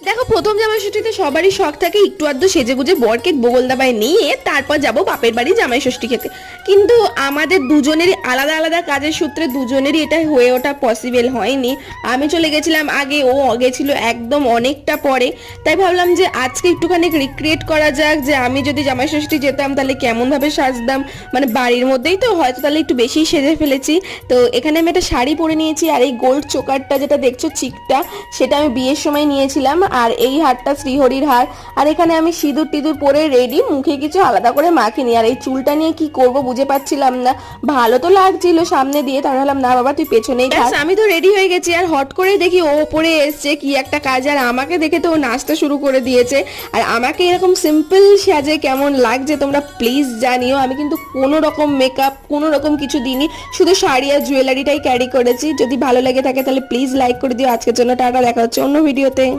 দেখো, প্রথম জামাইষষ্ঠীতে সবারই শখ থাকে একটু আধটু সেজেগুজে বরকে বগল দাবায় নিয়ে তারপর যাব বাপের বাড়ি জামাইষষ্ঠী খেতে। কিন্তু আমাদের দুজনেরই আলাদা আলাদা কাজের সূত্রে দুজনেরই এটা হয়ে ওঠা পসিবল হয়নি। আমি চলে গেছিলাম আগে, ও গেছিল একদম অনেকটা পরে। তাই ভাবলাম যে আজকে একটুখানি রিক্রিয়েট করা যাক যে আমি যদি জামাইষষ্ঠী যেতাম তাহলে কেমন ভাবে সাজতাম, মানে বাড়ির মধ্যেই তো হয়তো তাহলে একটু বেশি সেজে ফেলেছি। তো এখানে আমি একটা শাড়ি পরে নিয়েছি, আর এই গোল্ড চোকারটা যেটা দেখছো চিকটা, সেটা আমি বিয়ের সময় নিয়েছিলাম। আর এই হারটা শ্রীহরির হার। আর এখানে আমি সিঁদুর টিঁদুর পরে রেডি, মুখে কিছু আলাদা করে মাখিনি। আর এই চুলটা নিয়ে কি করব বুঝে পাচ্ছিলাম না। ভালো তো লাগছিল সামনে দিয়ে, তার ভাবলাম না বাবা তুই পেছনেই থাক। আমি তো রেডি হয়ে গেছি, আর হট করে দেখি ও ওপরে এসছে কি একটা কাজ, আর আমাকে দেখে তো ও নাচতে শুরু করে দিয়েছে। আর আমাকে এরকম সিম্পল সাজে কেমন লাগছে তোমরা প্লিজ জানিও। আমি কিন্তু কোনো রকম মেকআপ কোনো রকম কিছু দিইনি, শুধু শাড়ি আর জুয়েলারিটাই ক্যারি করেছি। যদি ভালো লেগে থাকে তাহলে প্লিজ লাইক করে দিও। আজকের জন্য টাটা, দেখা হচ্ছে অন্য ভিডিওতে।